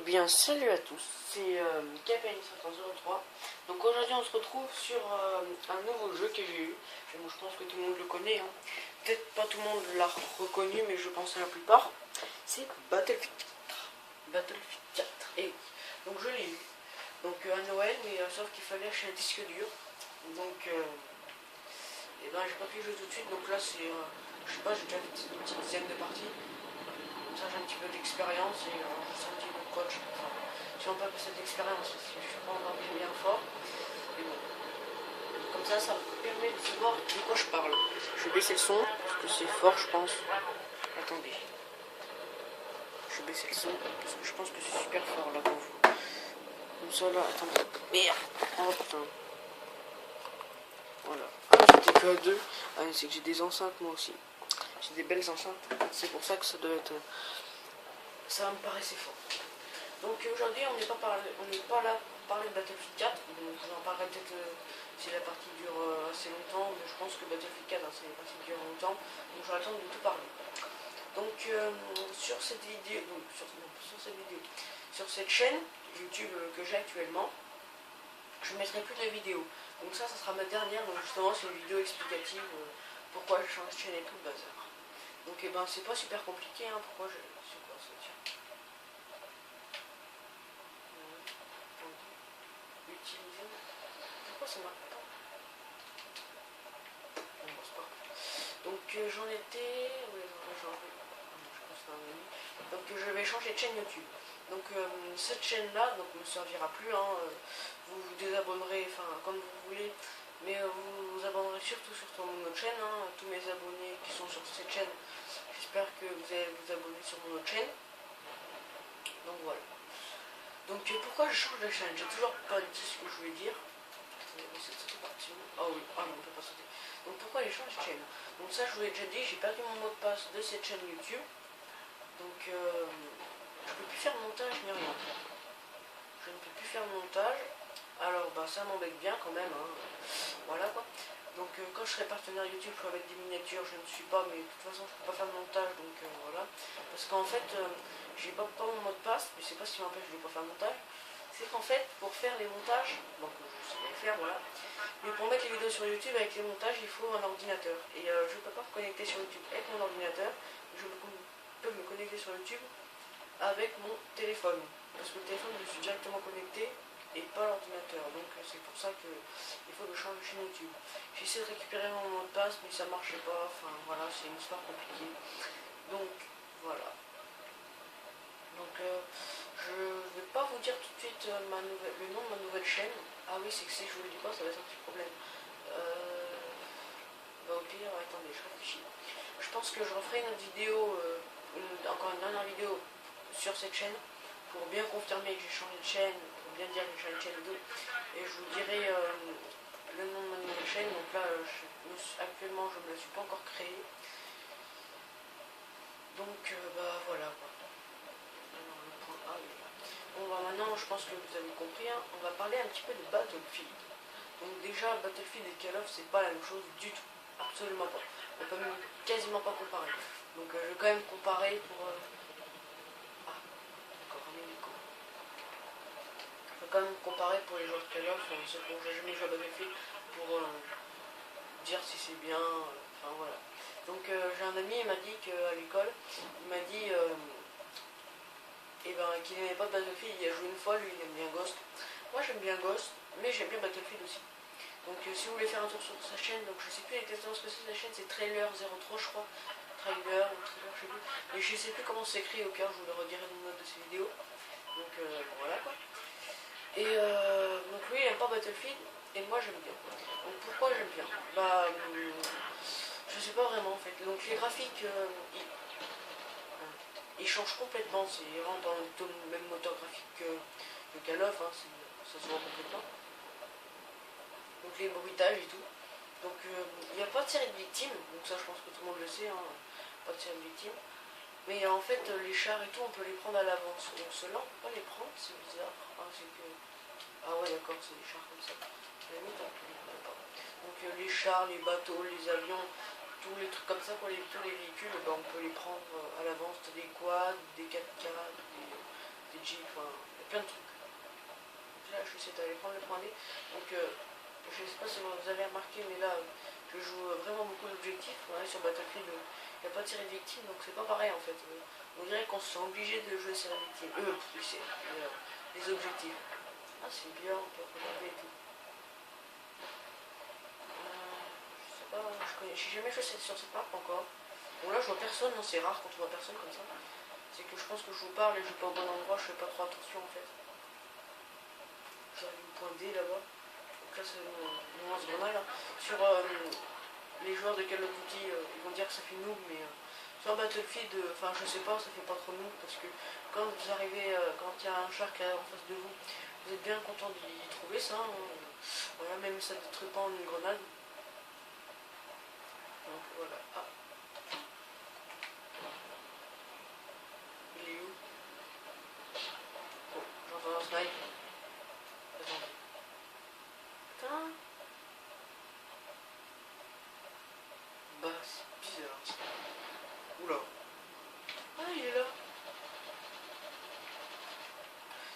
bien, salut à tous, c'est KPN503. Donc aujourd'hui on se retrouve sur un nouveau jeu que j'ai eu. Bon, je pense que tout le monde le connaît, hein. Peut-être pas tout le monde l'a reconnu, mais je pense à la plupart. C'est Battlefield 4. Battlefield 4, et oui. Donc je l'ai eu. Donc à Noël, mais sauf qu'il fallait acheter un disque dur. Donc et ben j'ai pas pu jouer tout de suite. Donc là c'est, je sais pas, j'ai déjà fait une petite dizaine de parties. Ça j'ai un petit peu d'expérience et je sais un petit peu de coach. Enfin, si on peut appeler cette expérience, parce que je suis pas encore bien fort. Mais bon. Comme ça me permet de savoir de quoi je parle. Je vais baisser le son, parce que c'est fort je pense. Attendez. Je vais baisser le son, parce que je pense que c'est super fort là pour vous. Comme ça là, attendez. Merde. Oh putain. Voilà. Ah, j'étais que à deux. Ah, c'est que j'ai des enceintes moi aussi. J'ai des belles enceintes. C'est pour ça que ça doit être... Ça me paraissait fort. Donc aujourd'hui on n'est pas là pour parler de Battlefield 4. Donc je vous en parlerai peut-être si la partie dure assez longtemps. Mais je pense que Battlefield 4 c'est une partie qui dure longtemps. Donc j'aurai le temps de tout parler. Donc sur cette vidéo, sur cette chaîne YouTube que j'ai actuellement, je ne mettrai plus de vidéos. Donc ça sera ma dernière. Donc justement c'est une vidéo explicative pourquoi j'ai changé de chaîne et tout le bazar. Donc et ben c'est pas super compliqué, hein, pourquoi je... C'est quoi ça, tiens. Utiliser. Pourquoi ça marche pas? Bon, c'est pas grave. Donc j'en étais... Oui, donc je vais changer de chaîne YouTube. Donc cette chaîne là donc ne servira plus, hein, vous vous désabonnerez, enfin comme vous voulez, mais vous vous abonnerez surtout sur mon autre chaîne, hein, tous mes abonnés qui sont sur cette chaîne, j'espère que vous allez vous abonner sur mon autre chaîne. Donc voilà. Donc pourquoi je change de chaîne? J'ai toujours pas dit ce que je voulais dire. Ah oui, ah non, on peut pas sauter. Donc pourquoi j'ai changé de chaîne? Donc ça je vous l'ai déjà dit, j'ai perdu mon mot de passe de cette chaîne YouTube. Donc je ne peux plus faire de montage ni rien. Je ne peux plus faire de montage. Alors bah ça m'embête bien quand même, hein. Voilà quoi. Donc quand je serai partenaire YouTube, je ferai avec des miniatures, je ne suis pas, mais de toute façon je ne peux pas faire de montage, donc voilà. Parce qu'en fait, j'ai pas mon mot de passe, mais c'est pas ce qui m'empêche de ne pas faire de montage. C'est qu'en fait, pour faire les montages, donc je sais les faire, voilà. Mais pour mettre les vidéos sur YouTube avec les montages, il faut un ordinateur. Et je ne peux pas me connecter sur YouTube avec mon ordinateur. Je peux me connecter sur YouTube avec mon téléphone. Parce que le téléphone, je suis directement connecté et pas l'ordinateur. Donc c'est pour ça qu'il faut que je change de chaîne YouTube. J'essaie de récupérer mon mot de passe, mais ça marchait pas. Enfin voilà, c'est une histoire compliquée. Donc voilà. Donc je ne vais pas vous dire tout de suite le nom de ma nouvelle chaîne. Ah oui, c'est que si je vous le dis pas, ça va être un petit problème. Bah au pire, attendez, je réfléchis. Je pense que je referai une autre vidéo, encore une dernière vidéo sur cette chaîne, pour bien confirmer que j'ai changé de chaîne, pour bien dire que j'ai changé de chaîne 2. Et je vous dirai le nom de ma nouvelle chaîne. Donc là, actuellement, je ne me la suis pas encore créée. Donc bah voilà quoi. Alors, le point A, bon bah maintenant, je pense que vous avez compris, hein, on va parler un petit peu de Battlefield. Donc déjà, Battlefield et Call of, c'est pas la même chose du tout. Absolument pas. On peut même quasiment pas comparer. Donc je vais quand même comparer pour... Ah, d'accord, un hélico. Je vais quand même comparer pour les joueurs de Call of, ceux qui n'ont jamais joué à Battlefield, pour dire si c'est bien, enfin voilà. Donc j'ai un ami, il m'a dit qu'à l'école, il m'a dit qu'il n'aimait pas Battlefield, il a joué une fois, lui il aime bien Ghost. Moi j'aime bien Ghost, mais j'aime bien Battlefield aussi. Donc si vous voulez faire un tour sur sa chaîne, donc je sais plus exactement ce que c'est sa chaîne, c'est Trailer03 je crois. Trailer ou Trailer, je sais plus. Mais je sais plus comment c'est écrit, au pire je vous le redirai dans une note de ces vidéos. Donc voilà quoi. Et donc lui il aime pas Battlefield, et moi j'aime bien. Donc pourquoi j'aime bien? Bah je sais pas vraiment en fait. Donc les graphiques ils changent complètement, c'est vraiment dans le même moteur graphique que Call of, hein, ça se voit complètement. Donc les bruitages et tout. Donc il n'y a pas de série de victimes, donc ça je pense que tout le monde le sait, hein, pas de série de victimes. Mais en fait les chars et tout on peut les prendre à l'avance. Donc ceux-là on peut pas les prendre, c'est bizarre. Ah ouais d'accord, c'est des chars comme ça. Donc les chars, les bateaux, les avions, tous les trucs comme ça, pour tous les véhicules, on peut les prendre à l'avance, des quads, des 4x4, des PUBG, enfin, il y a plein de trucs. Donc là, je vais essayer d'aller prendre le point D. Donc, je sais pas si vous avez remarqué, mais là, je joue vraiment beaucoup d'objectifs. Ouais, sur Battlefield, il n'y a pas de série de victimes, donc c'est pas pareil en fait. On dirait qu'on se sent obligé de jouer série de victimes. Les objectifs. Ah, c'est bien, on peut regarder et tout. Je sais pas, j'ai jamais joué sur cette map encore. Bon, là, je vois personne, non, c'est rare quand on voit personne comme ça. C'est que je pense que je vous parle et je vais pas au bon endroit, je fais pas trop attention en fait. J'arrive au point D là-bas. Donc là, c'est mon lance-grenade. Hein. Sur les joueurs de Call of Duty, ils vont dire que ça fait noob, mais sur Battlefield, enfin, je sais pas, ça fait pas trop noob parce que quand vous arrivez, quand il y a un char qui est en face de vous, vous êtes bien content d'y trouver ça. Hein. Voilà, même ça ne détruit pas en une grenade. Donc voilà. Ah. Il est où? Oh, j'entends un snipe. Attendez. Putain. Bah, c'est bizarre ça. Oula. Ah, il est là.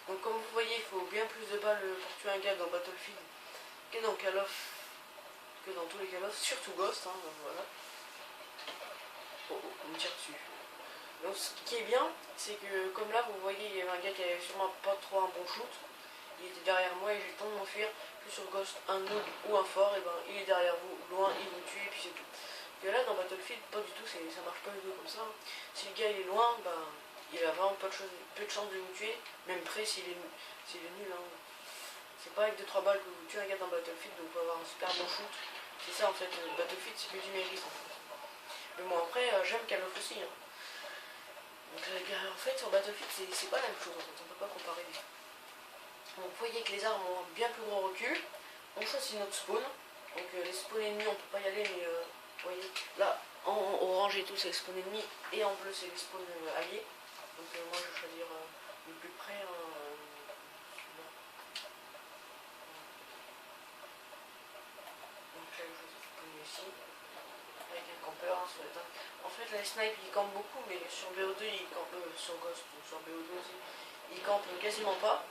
Donc comme vous voyez, il faut bien plus de balles pour tuer un gars dans Battlefield que dans Call of, que dans tous les Call of, surtout Ghost, hein, donc voilà. Oh, oh, on me tire dessus. Donc ce qui est bien, c'est que comme là, vous voyez, il y avait un gars qui avait sûrement pas trop un bon shoot. Il était derrière moi et j'ai le temps de m'enfuir. Que sur Ghost, un noob ou un fort, et ben il est derrière vous, loin, il vous tue et puis c'est tout. Et là, dans Battlefield, pas du tout, ça marche pas du tout comme ça. Hein. Si le gars il est loin, ben il a vraiment peu de chance de vous tuer, même près s'il est nul. Hein. C'est pas avec 2-3 balles que vous tuez un gars dans Battlefield, donc vous pouvez avoir un super bon shoot. C'est ça en fait, Battlefield c'est que du mérite en fait. Mais bon après, j'aime Call of aussi. Hein. Donc en fait sur Battlefield c'est pas la même chose en fait, on peut pas comparer. Donc vous voyez que les armes ont un bien plus gros recul. On choisit notre spawn. Donc les spawns ennemis on peut pas y aller, mais vous voyez, là en orange et tout c'est les spawns ennemis et en bleu c'est les spawns alliés. Donc moi je vais choisir le plus près. Donc là je spawn ici. Avec un campeur hein, sur les tanks. En fait les snipes ils campent beaucoup, mais sur BO2 ils campent, sur Ghost ou sur BO2 aussi, ils campent quasiment pas.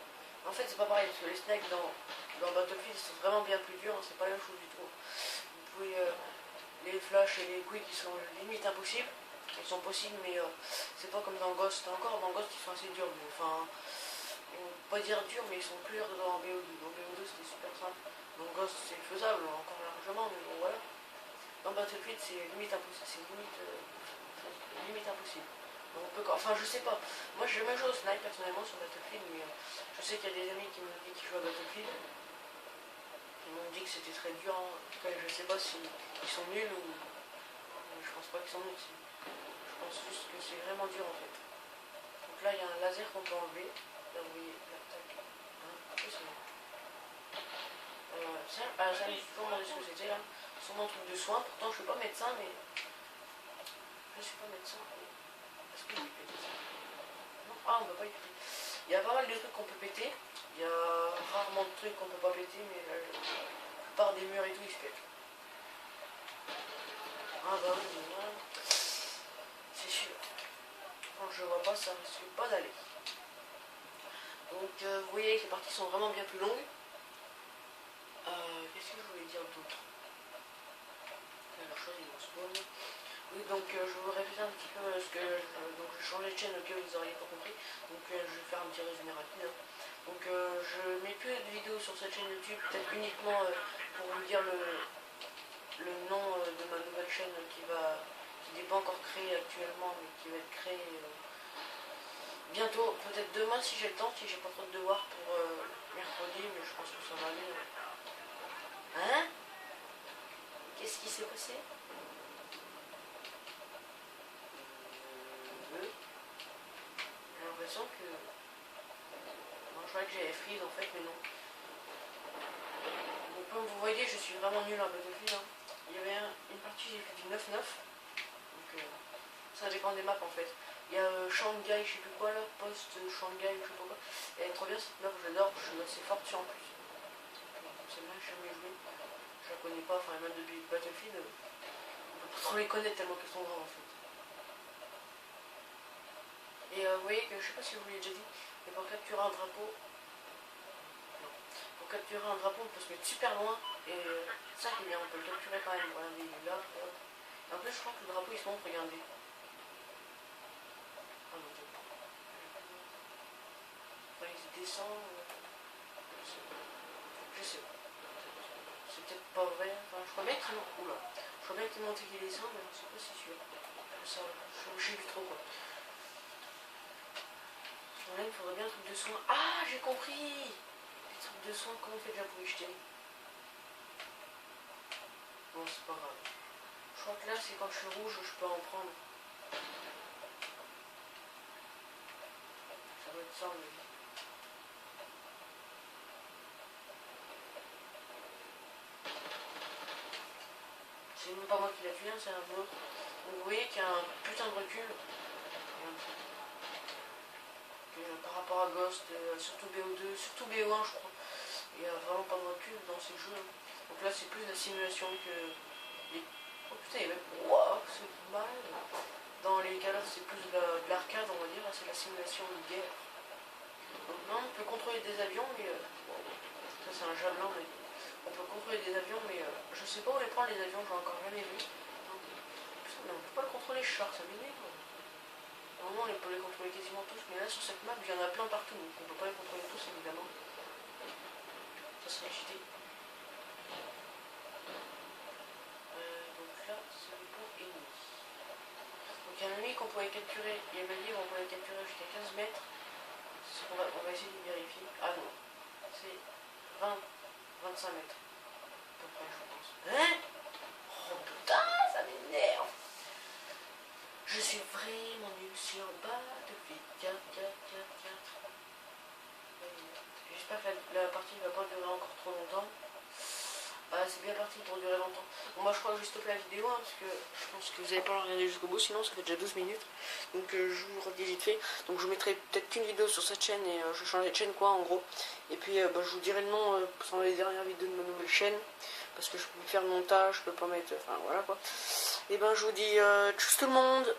En fait c'est pas pareil, parce que les snipes dans Battlefield c'est vraiment bien plus dur, hein, c'est pas la même chose du tout. Vous pouvez les flashs et les quicks qui sont limite impossibles. Ils sont possibles mais c'est pas comme dans Ghost. Encore dans Ghost ils sont assez durs. Mais, enfin, on peut pas dire dur mais ils sont plus durs dans BO2. Dans BO2 c'était super simple. Dans Ghost c'est faisable encore largement mais bon voilà. Dans Battlefield c'est limite impossible. C'est limite impossible. Donc, on peut, enfin je sais pas. Moi j'ai jamais joué au snipe personnellement sur Battlefield mais je sais qu'il y a des amis qui m'ont dit qu'ils jouent à Battlefield. Ils m'ont dit que c'était très dur. Hein. En tout cas, je sais pas s'ils sont nuls ou. Je pense pas qu'ils sont nuls. Je pense juste que c'est vraiment dur en fait. Donc là, il y a un laser qu'on peut enlever. Là, vous voyez, l'attaque. Hein, ça, ça me suis demandé ce que c'était là. C'est mon truc de soin. Pourtant, je suis pas médecin, mais. Je suis pas médecin. Est-ce que je peux péter ça? Non, ah, on peut pas y péter. Il y a pas mal de trucs qu'on peut péter. Il y a rarement de trucs qu'on peut pas péter, mais là, la plupart des murs et tout, ils se pètent. Ah bah oui, c'est sûr. Quand je vois pas, ça risque pas d'aller. Donc vous voyez que les parties sont vraiment bien plus longues. Qu'est-ce que je voulais dire d'autre? La chose est mon spawn. Oui, donc je vais vous répéter un petit peu ce que donc je changeais de chaîne au cas où vous n'auriez pas compris. Donc je vais faire un petit résumé rapide. Hein. Donc je mets plus de vidéos sur cette chaîne YouTube, peut-être uniquement pour vous dire le nom de ma nouvelle chaîne qui n'est pas encore créée actuellement, mais qui va être créée bientôt, peut-être demain si j'ai le temps, si j'ai pas trop de devoirs pour mercredi, mais je pense que ça va aller. Hein? Qu'est-ce qui s'est passé? J'ai l'impression que. Non, je croyais que j'avais freeze en fait, mais non. Donc comme vous voyez, je suis vraiment nul en Battlefield. Hein. Il y avait une partie, j'ai fait du 9-9. Donc ça dépend des maps en fait. Il y a Shanghai, je sais plus quoi là, post Shanghai, je sais pas quoi. Elle est trop bien cette map, j'adore, je suis assez forte dessus en plus. Celle-là, j'ai jamais joué. Je la connais pas, enfin même depuis Battlefield, on peut pas trop les connaître tellement qu'elles sont grandes en fait. Et vous voyez que, je sais pas si je vous l'ai déjà dit, Et pour capturer un drapeau, non. Pour capturer un drapeau, on peut se mettre super loin. Et ça qui est bien, on peut le capturer quand même. Regardez, il est là. Et en plus, je crois que le drapeau il se montre, regardez. Ah non, enfin, il se descend. Je sais pas. C'est peut-être pas vrai. Enfin, je crois bien qu'il monte. Oula. Je crois bien qu'il monte et qu'il descend, mais je sais pas si sûr. Ça, je sais plus trop quoi. Là, il faudrait bien un truc de soin. Ah, j'ai compris. Les trucs de soin, comment on fait déjà pour les jeter? Bon, c'est pas grave. Je crois que là, c'est quand je suis rouge, je peux en prendre. Ça doit être ça, mais... C'est même pas moi qui l'a tué, hein, c'est un autre. Donc vous voyez qu'il y a un putain de recul. Par rapport à Ghost, surtout BO2, surtout BO1 je crois. Il n'y a vraiment pas de recul dans ces jeux. Donc là c'est plus la simulation que les... Oh putain, il y a même... Waouh, c'est mal. Dans les Call of c'est plus de l'arcade on va dire, là c'est la simulation de guerre. Donc non, on peut contrôler des avions, mais... ça c'est un javelin, mais... On peut contrôler des avions, mais je sais pas où les prendre les avions, j'ai encore jamais vu. Putain, mais on peut pas le contrôler, char, ça m'énerve. Normalement, on peut les contrôler quasiment tous, mais là sur cette map, il y en a plein partout, donc on peut pas les contrôler tous évidemment. Ça serait cheaté. Donc là, c'est le pont ennemi. Donc il y a un ennemi qu'on pourrait capturer, il m'a dit qu'on pourrait capturer jusqu'à 15 mètres. On va essayer de vérifier. Ah non, c'est 20-25 mètres. À peu près, je pense. Hein? Oh putain, ça m'énerve! Je suis vraiment nul sur Battlefield 4. J'espère que la partie ne va pas durer encore trop longtemps. C'est bien parti pour durer longtemps. Bon, moi je crois que je vais stopper la vidéo hein, parce que je pense que vous n'allez pas la regarder jusqu'au bout, sinon ça fait déjà 12 minutes. Donc je vous redis vite fait. Donc je vous mettrai peut-être qu'une vidéo sur cette chaîne et je vais changer de chaîne quoi en gros. Et puis je vous dirai le nom pendant les dernières vidéos de ma nouvelle chaîne. Parce que je peux faire le montage, je peux pas mettre. Enfin voilà quoi. Et ben je vous dis tchuss tout le monde.